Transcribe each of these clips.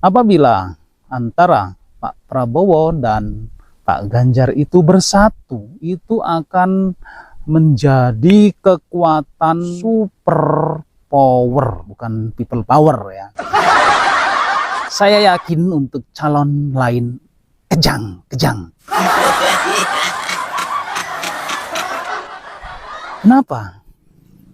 Apabila antara Pak Prabowo dan Pak Ganjar itu bersatu, itu akan menjadi kekuatan super power, bukan people power ya. Saya yakin untuk calon lain kejang. Kenapa?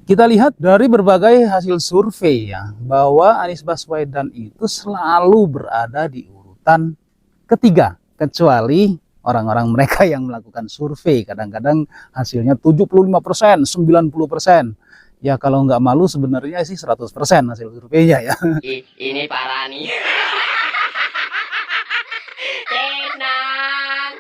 Kita lihat dari berbagai hasil survei ya, bahwa Anies Baswedan itu selalu berada di urutan ketiga, kecuali orang-orang mereka yang melakukan survei. Kadang-kadang hasilnya 75%, 90%. Ya kalau nggak malu sebenarnya sih 100% hasil surveinya ya. Ini parah nih. Tenang.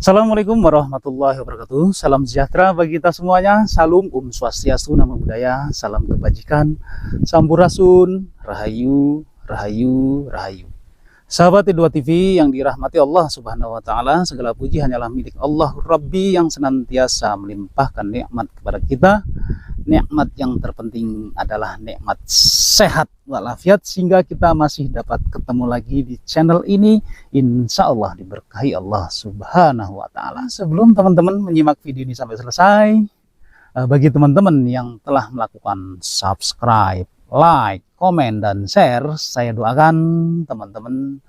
Assalamualaikum warahmatullahi wabarakatuh. Salam sejahtera bagi kita semuanya. Salam Swastiastu, Namo Buddhaya, salam kebajikan, Sampurasun, Rahayu. Sahabat T2 TV yang dirahmati Allah Subhanahu wa taala, segala puji hanyalah milik Allah Rabbi yang senantiasa melimpahkan nikmat kepada kita. Nikmat yang terpenting adalah nikmat sehat walafiat, sehingga kita masih dapat ketemu lagi di channel ini. Insya Allah diberkahi Allah Subhanahu wa taala. Sebelum teman-teman menyimak video ini sampai selesai, bagi teman-teman yang telah melakukan subscribe, like, komen, dan share, saya doakan teman-teman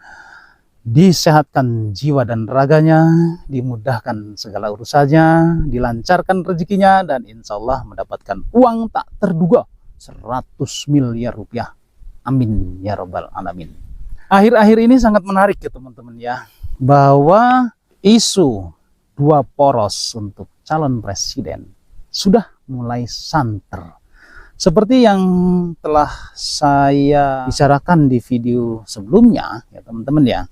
disehatkan jiwa dan raganya, dimudahkan segala urusannya, dilancarkan rezekinya, dan insya Allah mendapatkan uang tak terduga 100 miliar rupiah. Amin ya robbal alamin. Akhir-akhir ini sangat menarik ya teman-teman ya, bahwa isu dua poros untuk calon presiden sudah mulai santer. Seperti yang telah saya bicarakan di video sebelumnya ya teman-teman ya,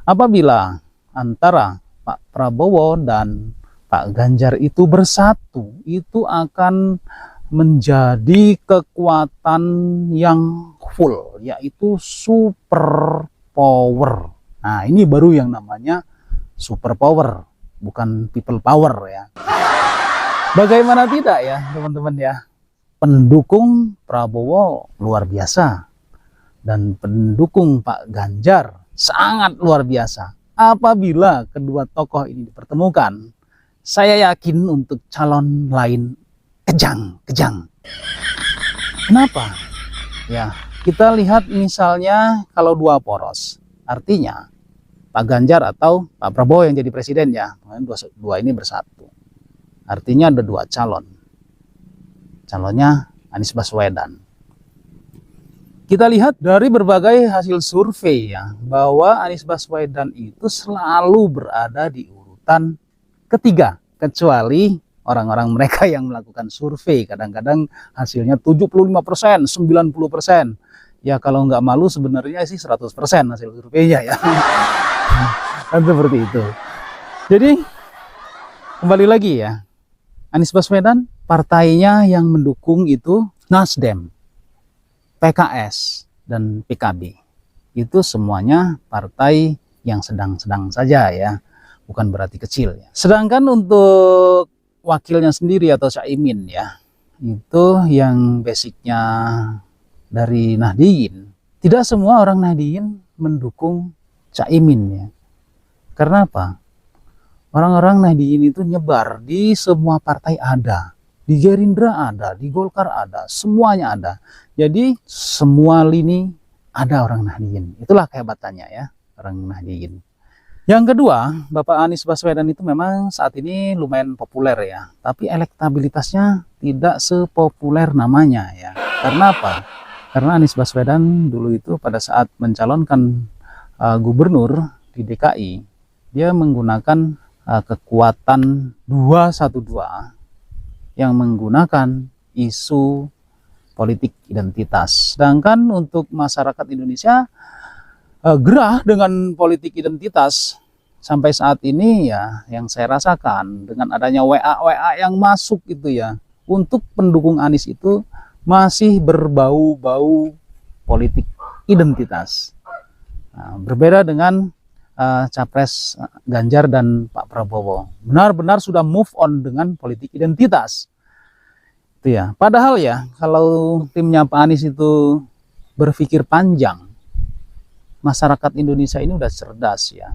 apabila antara Pak Prabowo dan Pak Ganjar itu bersatu, itu akan menjadi kekuatan yang full, yaitu super power. Nah, ini baru yang namanya super power, bukan people power ya. Bagaimana tidak ya teman-teman ya, pendukung Prabowo luar biasa dan pendukung Pak Ganjar sangat luar biasa. Apabila kedua tokoh ini dipertemukan, saya yakin untuk calon lain kejang. Kenapa? Ya, kita lihat misalnya kalau dua poros, artinya Pak Ganjar atau Pak Prabowo yang jadi presiden ya, dua ini bersatu. Artinya ada dua calon. Calonnya Anies Baswedan. Kita lihat dari berbagai hasil survei ya, bahwa Anies Baswedan itu selalu berada di urutan ketiga, kecuali orang-orang mereka yang melakukan survei. Kadang-kadang hasilnya 75%, 90%. Ya kalau nggak malu sebenarnya sih 100% hasil surveinya ya. Kan seperti itu. Jadi kembali lagi ya, Anies Baswedan partainya yang mendukung itu Nasdem, PKS, dan PKB. Itu semuanya partai yang sedang-sedang saja ya, bukan berarti kecil ya. Sedangkan untuk wakilnya sendiri atau Caimin ya, itu yang basicnya dari Nahdien. Tidak semua orang Nahdien mendukung Caimin ya. Karena apa? Orang-orang Nahdien itu nyebar di semua partai ada. Di Gerindra ada, di Golkar ada, semuanya ada. Jadi semua lini ada orang Nahdien. Itulah kehebatannya ya, orang Nahdien. Yang kedua, Bapak Anies Baswedan itu memang saat ini lumayan populer ya, tapi elektabilitasnya tidak sepopuler namanya ya. Karena apa? Karena Anies Baswedan dulu itu pada saat mencalonkan gubernur di DKI, dia menggunakan kekuatan 212 yang menggunakan isu politik identitas. Sedangkan untuk masyarakat Indonesia gerah dengan politik identitas sampai saat ini ya, yang saya rasakan dengan adanya WA yang masuk itu ya, untuk pendukung Anies itu masih berbau-bau politik identitas. Nah, berbeda dengan capres Ganjar dan Pak Prabowo, benar-benar sudah move on dengan politik identitas. Itu ya. Padahal ya, kalau timnya Pak Anies itu berpikir panjang, masyarakat Indonesia ini udah cerdas ya.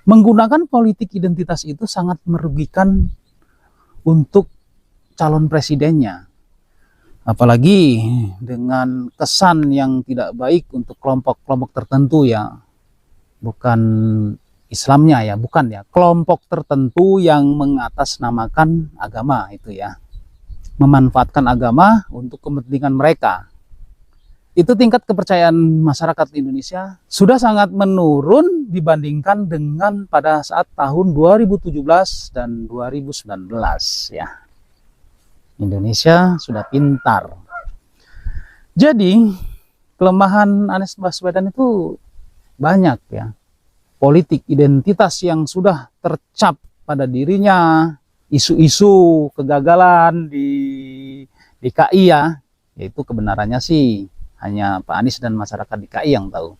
Menggunakan politik identitas itu sangat merugikan untuk calon presidennya. Apalagi dengan kesan yang tidak baik untuk kelompok-kelompok tertentu ya. Bukan Islamnya ya, bukan ya. Kelompok tertentu yang mengatasnamakan agama itu ya. Memanfaatkan agama untuk kepentingan mereka. Itu tingkat kepercayaan masyarakat Indonesia sudah sangat menurun dibandingkan dengan pada saat tahun 2017 dan 2019 ya. Indonesia sudah pintar. Jadi kelemahan Anies Baswedan itu banyak ya. Politik identitas yang sudah tercap pada dirinya, isu-isu kegagalan di DKI ya, yaitu kebenarannya sih hanya Pak Anies dan masyarakat DKI yang tahu.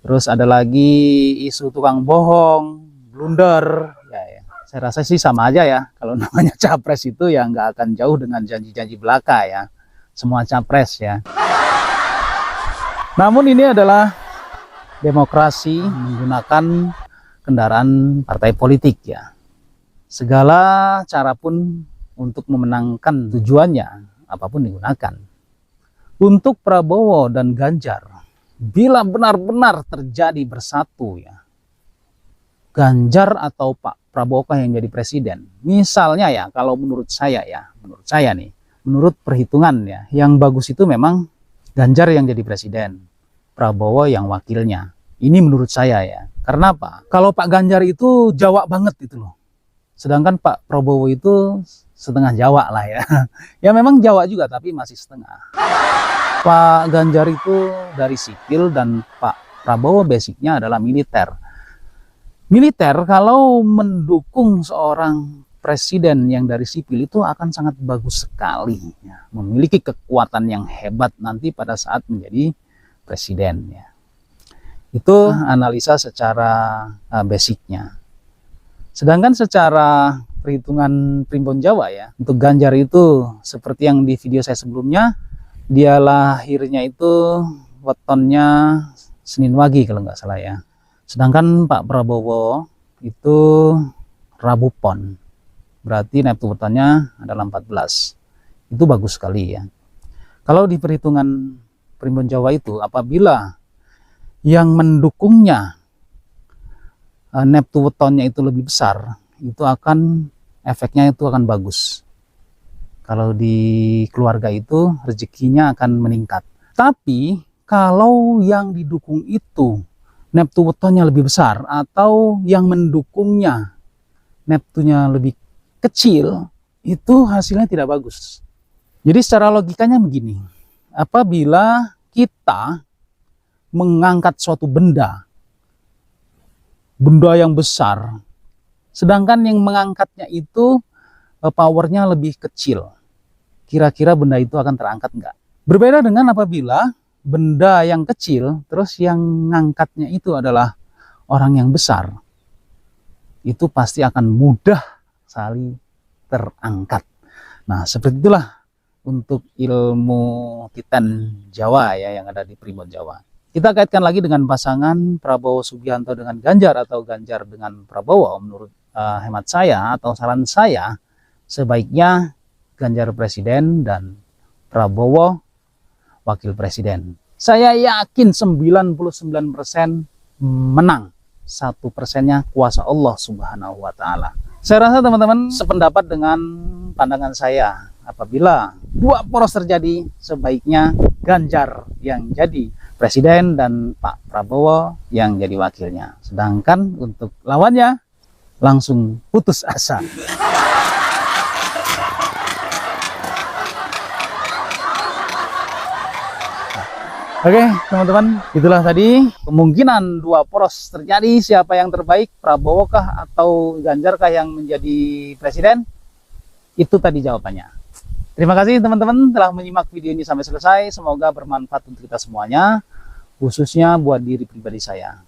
Terus ada lagi isu tukang bohong, blunder. Ya. Saya rasa sih sama aja ya. Kalau namanya capres itu ya nggak akan jauh dengan janji-janji belaka ya. Semua capres ya. Namun ini adalah demokrasi menggunakan kendaraan partai politik ya. Segala cara pun untuk memenangkan tujuannya, apapun digunakan. Untuk Prabowo dan Ganjar, bila benar-benar terjadi bersatu ya, Ganjar atau Pak Prabowo yang jadi presiden, misalnya ya, kalau menurut saya nih, menurut perhitungan ya, yang bagus itu memang Ganjar yang jadi presiden, Prabowo yang wakilnya. Ini menurut saya ya. Karena apa? Kalau Pak Ganjar itu Jawa banget itu loh. Sedangkan Pak Prabowo itu setengah Jawa lah ya. Ya memang Jawa juga tapi masih setengah. Pak Ganjar itu dari sipil dan Pak Prabowo basicnya adalah militer. Militer kalau mendukung seorang presiden yang dari sipil itu akan sangat bagus sekali. Ya. Memiliki kekuatan yang hebat nanti pada saat menjadi presiden. Ya. Itu analisa secara basicnya. Sedangkan secara perhitungan primbon Jawa ya, untuk Ganjar itu seperti yang di video saya sebelumnya, dia lahirnya itu wetonnya Senin Wage kalau nggak salah ya. Sedangkan Pak Prabowo itu Rabu Pon. Berarti neptu wetonnya adalah 14. Itu bagus sekali ya. Kalau di perhitungan primbon Jawa itu apabila yang mendukungnya neptu wetonnya itu lebih besar, itu akan efeknya itu akan bagus. Kalau di keluarga itu rezekinya akan meningkat. Tapi kalau yang didukung itu neptu wetonnya lebih besar atau yang mendukungnya neptunya lebih kecil, itu hasilnya tidak bagus. Jadi secara logikanya begini, apabila kita mengangkat suatu benda yang besar, sedangkan yang mengangkatnya itu powernya lebih kecil, kira-kira benda itu akan terangkat enggak? Berbeda dengan apabila benda yang kecil, terus yang ngangkatnya itu adalah orang yang besar, itu pasti akan mudah sekali terangkat. Nah, seperti itulah untuk ilmu Titan Jawa ya yang ada di Primbon Jawa. Kita kaitkan lagi dengan pasangan Prabowo Subianto dengan Ganjar atau Ganjar dengan Prabowo. Menurut hemat saya atau saran saya, sebaiknya Ganjar presiden dan Prabowo wakil presiden. Saya yakin 99% menang, 1%-nya kuasa Allah Subhanahu wa Ta'ala. Saya rasa teman-teman sependapat dengan pandangan saya. Apabila dua poros terjadi, sebaiknya Ganjar yang jadi presiden dan Pak Prabowo yang jadi wakilnya. Sedangkan untuk lawannya langsung putus asa. Oke teman-teman, itulah tadi kemungkinan dua poros terjadi. Siapa yang terbaik, Prabowo kah atau Ganjar kah yang menjadi presiden? Itu tadi jawabannya. Terima kasih teman-teman telah menyimak video ini sampai selesai. Semoga bermanfaat untuk kita semuanya, khususnya buat diri pribadi saya.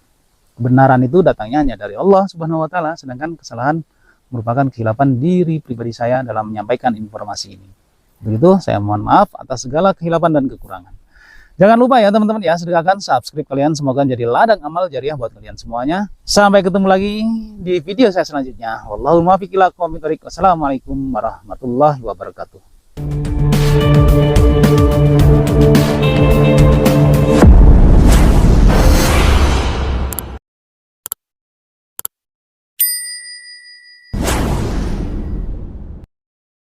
Kebenaran itu datangnya hanya dari Allah Subhanahu wa taala, sedangkan kesalahan merupakan kehilapan diri pribadi saya dalam menyampaikan informasi ini. Begitu, saya mohon maaf atas segala kehilapan dan kekurangan. Jangan lupa ya teman-teman ya, sedekahkan subscribe kalian, semoga jadi ladang amal jariah buat kalian semuanya. Sampai ketemu lagi di video saya selanjutnya. Wallahul muwaffiq ila aqwamit thoriq. Wassalamualaikum warahmatullahi wabarakatuh.